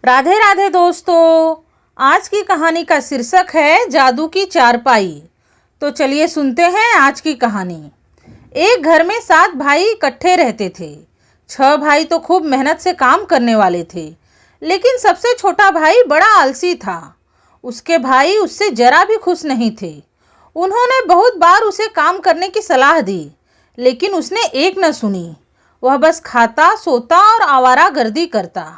राधे राधे दोस्तों। आज की कहानी का शीर्षक है जादू की चारपाई। तो चलिए सुनते हैं आज की कहानी। एक घर में 7 भाई इकट्ठे रहते थे। 6 भाई तो खूब मेहनत से काम करने वाले थे, लेकिन सबसे छोटा भाई बड़ा आलसी था। उसके भाई उससे जरा भी खुश नहीं थे। उन्होंने बहुत बार उसे काम करने की सलाह दी, लेकिन उसने एक न सुनी। वह बस खाता, सोता और आवारागर्दी करता।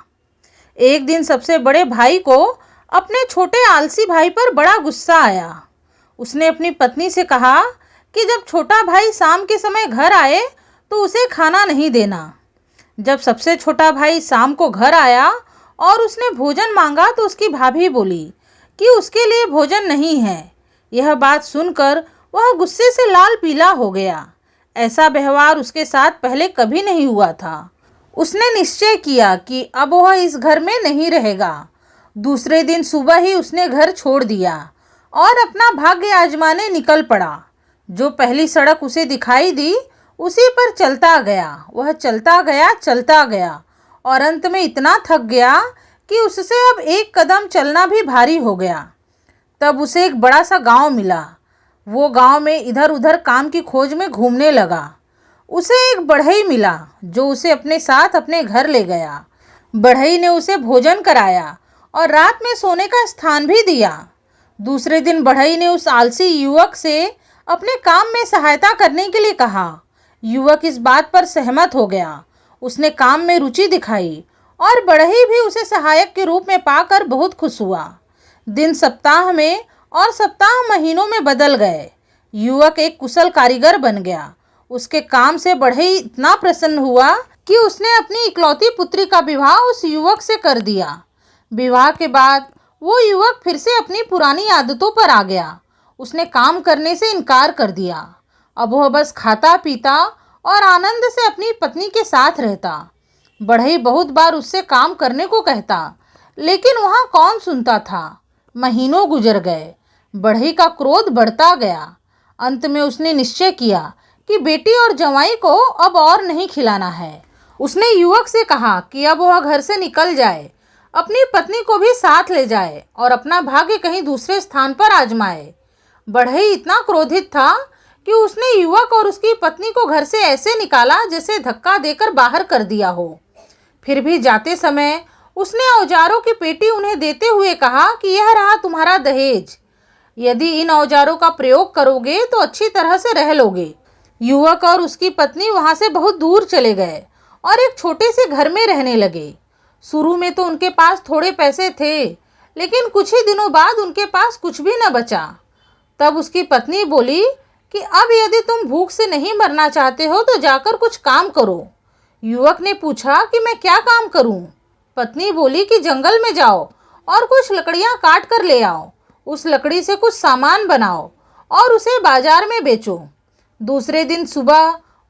एक दिन सबसे बड़े भाई को अपने छोटे आलसी भाई पर बड़ा गुस्सा आया। उसने अपनी पत्नी से कहा कि जब छोटा भाई शाम के समय घर आए तो उसे खाना नहीं देना। जब सबसे छोटा भाई शाम को घर आया और उसने भोजन मांगा तो उसकी भाभी बोली कि उसके लिए भोजन नहीं है। यह बात सुनकर वह गुस्से से लाल पीला हो गया। ऐसा व्यवहार उसके साथ पहले कभी नहीं हुआ था। उसने निश्चय किया कि अब वह इस घर में नहीं रहेगा। दूसरे दिन सुबह ही उसने घर छोड़ दिया और अपना भाग्य आजमाने निकल पड़ा। जो पहली सड़क उसे दिखाई दी उसी पर चलता गया। वह चलता गया और अंत में इतना थक गया कि उससे अब एक कदम चलना भी भारी हो गया। तब उसे एक बड़ा सा गांव मिला। वो गांव में इधर उधर काम की खोज में घूमने लगा। उसे एक बढ़ई मिला जो उसे अपने साथ अपने घर ले गया। बढ़ई ने उसे भोजन कराया और रात में सोने का स्थान भी दिया। दूसरे दिन बढ़ई ने उस आलसी युवक से अपने काम में सहायता करने के लिए कहा। युवक इस बात पर सहमत हो गया। उसने काम में रुचि दिखाई और बढ़ई भी उसे सहायक के रूप में पाकर बहुत खुश हुआ। दिन सप्ताह में और सप्ताह महीनों में बदल गए। युवक एक कुशल कारीगर बन गया। उसके काम से बढ़ई इतना प्रसन्न हुआ कि उसने अपनी इकलौती पुत्री का विवाह उस युवक से कर दिया। विवाह के बाद वो युवक फिर से अपनी पुरानी आदतों पर आ गया। उसने काम करने से इनकार कर दिया। अब वह बस खाता पीता और आनंद से अपनी पत्नी के साथ रहता। बढ़ई बहुत बार उससे काम करने को कहता, लेकिन वहाँ कौन सुनता था। महीनों गुजर गए। बढ़ई का क्रोध बढ़ता गया। अंत में उसने निश्चय किया कि बेटी और जवाई को अब और नहीं खिलाना है। उसने युवक से कहा कि अब वह घर से निकल जाए, अपनी पत्नी को भी साथ ले जाए और अपना भाग्य कहीं दूसरे स्थान पर आजमाए। बढ़ई इतना क्रोधित था कि उसने युवक और उसकी पत्नी को घर से ऐसे निकाला जैसे धक्का देकर बाहर कर दिया हो। फिर भी जाते समय उसने औजारों की पेटी उन्हें देते हुए कहा कि यह रहा तुम्हारा दहेज। यदि इन औजारों का प्रयोग करोगे तो अच्छी तरह से रह लोगे। युवक और उसकी पत्नी वहां से बहुत दूर चले गए और एक छोटे से घर में रहने लगे। शुरू में तो उनके पास थोड़े पैसे थे, लेकिन कुछ ही दिनों बाद उनके पास कुछ भी न बचा। तब उसकी पत्नी बोली कि अब यदि तुम भूख से नहीं मरना चाहते हो तो जाकर कुछ काम करो। युवक ने पूछा कि मैं क्या काम करूं? पत्नी बोली कि जंगल में जाओ और कुछ लकड़ियां काट कर ले आओ। उस लकड़ी से कुछ सामान बनाओ और उसे बाजार में बेचो। दूसरे दिन सुबह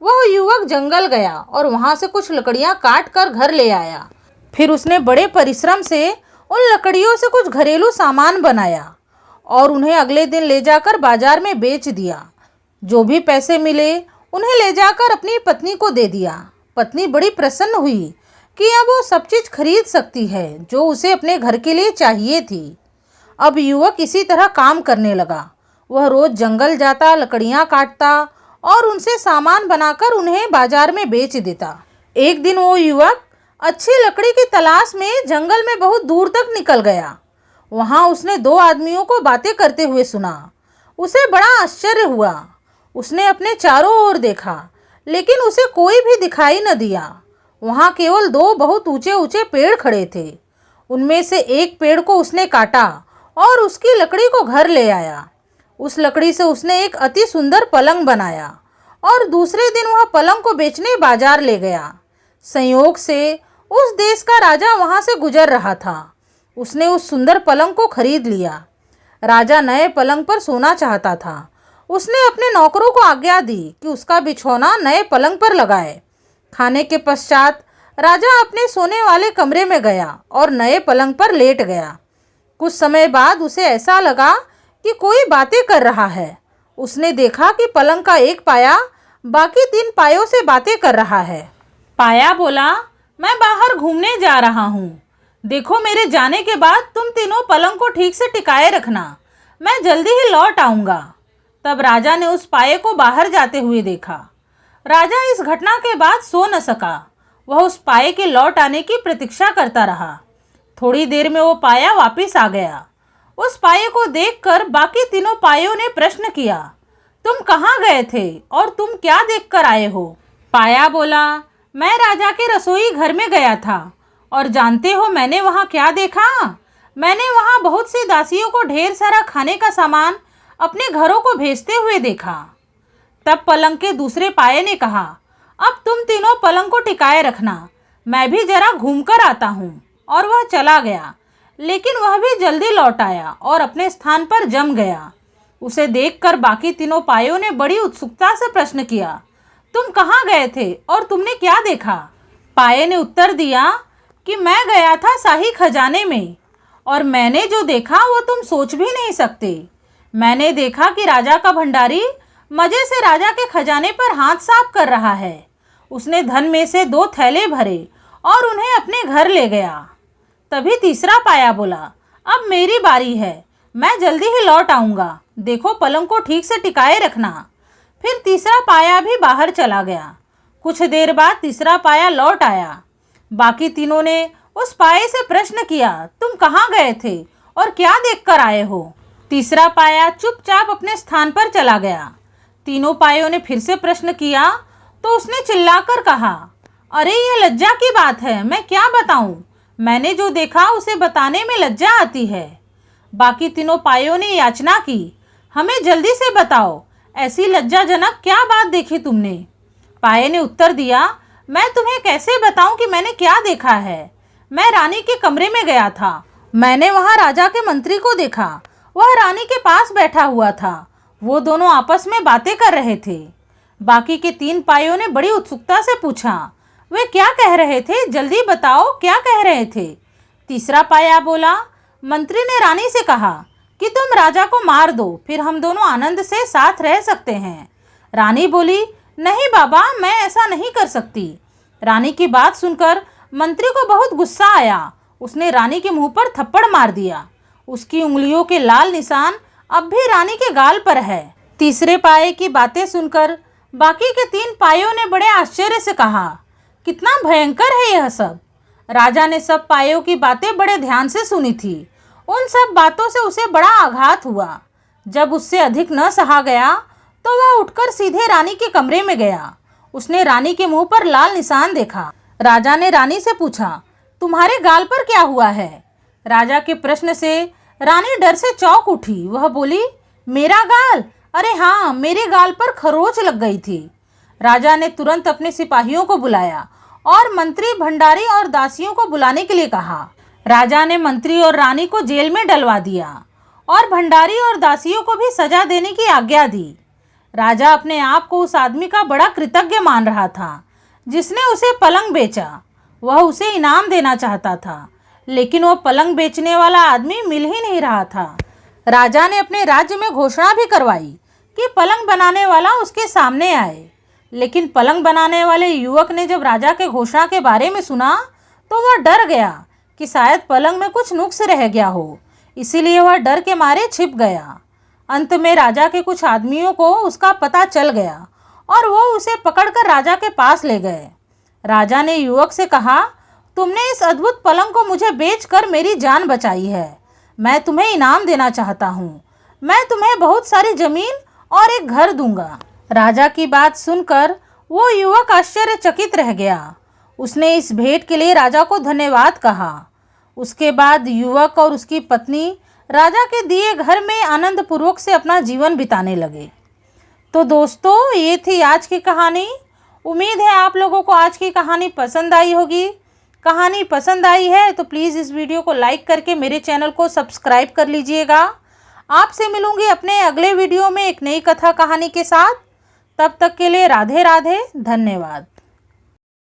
वह युवक जंगल गया और वहां से कुछ लकड़ियां काट कर घर ले आया। फिर उसने बड़े परिश्रम से उन लकड़ियों से कुछ घरेलू सामान बनाया और उन्हें अगले दिन ले जाकर बाजार में बेच दिया। जो भी पैसे मिले उन्हें ले जाकर अपनी पत्नी को दे दिया। पत्नी बड़ी प्रसन्न हुई कि अब वो सब चीज खरीद सकती है जो उसे अपने घर के लिए चाहिए थी। अब युवक इसी तरह काम करने लगा। वह रोज जंगल जाता, लकड़ियां काटता और उनसे सामान बनाकर उन्हें बाजार में बेच देता। एक दिन वो युवक अच्छी लकड़ी की तलाश में जंगल में बहुत दूर तक निकल गया। वहां उसने 2 आदमियों को बातें करते हुए सुना। उसे बड़ा आश्चर्य हुआ। उसने अपने चारों ओर देखा, लेकिन उसे कोई भी दिखाई न दिया। वहां केवल 2 बहुत ऊंचे ऊंचे पेड़ खड़े थे। उनमें से एक पेड़ को उसने काटा और उसकी लकड़ी को घर ले आया। उस लकड़ी से उसने एक अति सुंदर पलंग बनाया और दूसरे दिन वह पलंग को बेचने बाजार ले गया। संयोग से उस देश का राजा वहां से गुजर रहा था। उसने उस सुंदर पलंग को खरीद लिया। राजा नए पलंग पर सोना चाहता था। उसने अपने नौकरों को आज्ञा दी कि उसका बिछौना नए पलंग पर लगाए। खाने के पश्चात राजा अपने सोने वाले कमरे में गया और नए पलंग पर लेट गया। कुछ समय बाद उसे ऐसा लगा कि कोई बातें कर रहा है। उसने देखा कि पलंग का एक पाया बाकी 3 पायों से बातें कर रहा है। पाया बोला, मैं बाहर घूमने जा रहा हूँ। देखो, मेरे जाने के बाद तुम तीनों पलंग को ठीक से टिकाए रखना, मैं जल्दी ही लौट आऊँगा। तब राजा ने उस पाये को बाहर जाते हुए देखा। राजा इस घटना के बाद सो न सका। वह उस पाये के लौट आने की प्रतीक्षा करता रहा। थोड़ी देर में वो पाया वापस आ गया। उस पाये को देखकर बाकी तीनों पायों ने प्रश्न किया, तुम कहाँ गए थे और तुम क्या देखकर आए हो? पाया बोला, मैं राजा के रसोई घर में गया था और जानते हो मैंने वहाँ क्या देखा? मैंने वहाँ बहुत सी दासियों को ढेर सारा खाने का सामान अपने घरों को भेजते हुए देखा। तब पलंग के दूसरे पाये ने कहा, अब तुम तीनों पलंग को टिकाए रखना, मैं भी जरा घूम कर आता हूँ। और वह चला गया, लेकिन वह भी जल्दी लौट आया और अपने स्थान पर जम गया। उसे देखकर बाकी तीनों पायों ने बड़ी उत्सुकता से प्रश्न किया, तुम कहाँ गए थे और तुमने क्या देखा? पाये ने उत्तर दिया कि मैं गया था शाही खजाने में और मैंने जो देखा वो तुम सोच भी नहीं सकते। मैंने देखा कि राजा का भंडारी मजे से राजा के खजाने पर हाथ साफ कर रहा है। उसने धन में से 2 थैले भरे और उन्हें अपने घर ले गया। तभी तीसरा पाया बोला, अब मेरी बारी है, मैं जल्दी ही लौट आऊँगा, देखो पलंग को ठीक से टिकाए रखना। फिर तीसरा पाया भी बाहर चला गया। कुछ देर बाद तीसरा पाया लौट आया। बाकी तीनों ने उस पाये से प्रश्न किया, तुम कहाँ गए थे और क्या देखकर आए हो? तीसरा पाया चुपचाप अपने स्थान पर चला गया। तीनों पायों ने फिर से प्रश्न किया तो उसने चिल्लाकर कहा, अरे ये लज्जा की बात है, मैं क्या बताऊं? मैंने जो देखा उसे बताने में लज्जा आती है। बाकी तीनों पायों ने याचना की, हमें जल्दी से बताओ, ऐसी लज्जाजनक क्या बात देखी तुमने? पाये ने उत्तर दिया, मैं तुम्हें कैसे बताऊं कि मैंने क्या देखा है? मैं रानी के कमरे में गया था। मैंने वहां राजा के मंत्री को देखा। वह रानी के पास बैठा हुआ था। वो दोनों आपस में बातें कर रहे थे। बाकी के 3 पायों ने बड़ी उत्सुकता से पूछा, वे क्या कह रहे थे? जल्दी बताओ, क्या कह रहे थे? तीसरा पाया बोला, मंत्री ने रानी से कहा कि तुम राजा को मार दो, फिर हम दोनों आनंद से साथ रह सकते हैं। रानी बोली, नहीं बाबा, मैं ऐसा नहीं कर सकती। रानी की बात सुनकर मंत्री को बहुत गुस्सा आया। उसने रानी के मुंह पर थप्पड़ मार दिया। उसकी उंगलियों के लाल निशान अब भी रानी के गाल पर है। तीसरे पाये की बातें सुनकर बाकी के 3 पायों ने बड़े आश्चर्य से कहा, कितना भयंकर है यह सब। राजा ने सब पायों की बातें बड़े ध्यान से सुनी थी। उन सब बातों से उसे बड़ा आघात हुआ। जब उससे अधिक न सहा गया तो वह उठकर सीधे रानी के कमरे में गया। उसने रानी के मुंह पर लाल निशान देखा। राजा ने रानी से पूछा, तुम्हारे गाल पर क्या हुआ है? राजा के प्रश्न से रानी डर से चौंक उठी। वह बोली, मेरा गाल? अरे हाँ, मेरे गाल पर खरोच लग गई थी। राजा ने तुरंत अपने सिपाहियों को बुलाया और मंत्री, भंडारी और दासियों को बुलाने के लिए कहा। राजा ने मंत्री और रानी को जेल में डलवा दिया और भंडारी और दासियों को भी सजा देने की आज्ञा दी। राजा अपने आप को उस आदमी का बड़ा कृतज्ञ मान रहा था जिसने उसे पलंग बेचा। वह उसे इनाम देना चाहता था, लेकिन वह पलंग बेचने वाला आदमी मिल ही नहीं रहा था। राजा ने अपने राज्य में घोषणा भी करवाई कि पलंग बनाने वाला उसके सामने आए, लेकिन पलंग बनाने वाले युवक ने जब राजा के घोषणा के बारे में सुना तो वह डर गया कि शायद पलंग में कुछ नुक्स रह गया हो, इसीलिए वह डर के मारे छिप गया। अंत में राजा के कुछ आदमियों को उसका पता चल गया और वो उसे पकड़कर राजा के पास ले गए। राजा ने युवक से कहा, तुमने इस अद्भुत पलंग को मुझे बेचकर मेरी जान बचाई है। मैं तुम्हें इनाम देना चाहता हूँ। मैं तुम्हें बहुत सारी जमीन और एक घर दूंगा। राजा की बात सुनकर वो युवक आश्चर्यचकित रह गया। उसने इस भेंट के लिए राजा को धन्यवाद कहा। उसके बाद युवक और उसकी पत्नी राजा के दिए घर में आनंदपूर्वक से अपना जीवन बिताने लगे। तो दोस्तों, ये थी आज की कहानी। उम्मीद है आप लोगों को आज की कहानी पसंद आई होगी। कहानी पसंद आई है तो प्लीज़ इस वीडियो को लाइक करके मेरे चैनल को सब्सक्राइब कर लीजिएगा। आपसे मिलूंगी अपने अगले वीडियो में एक नई कथा कहानी के साथ। तब तक के लिए राधे राधे, धन्यवाद।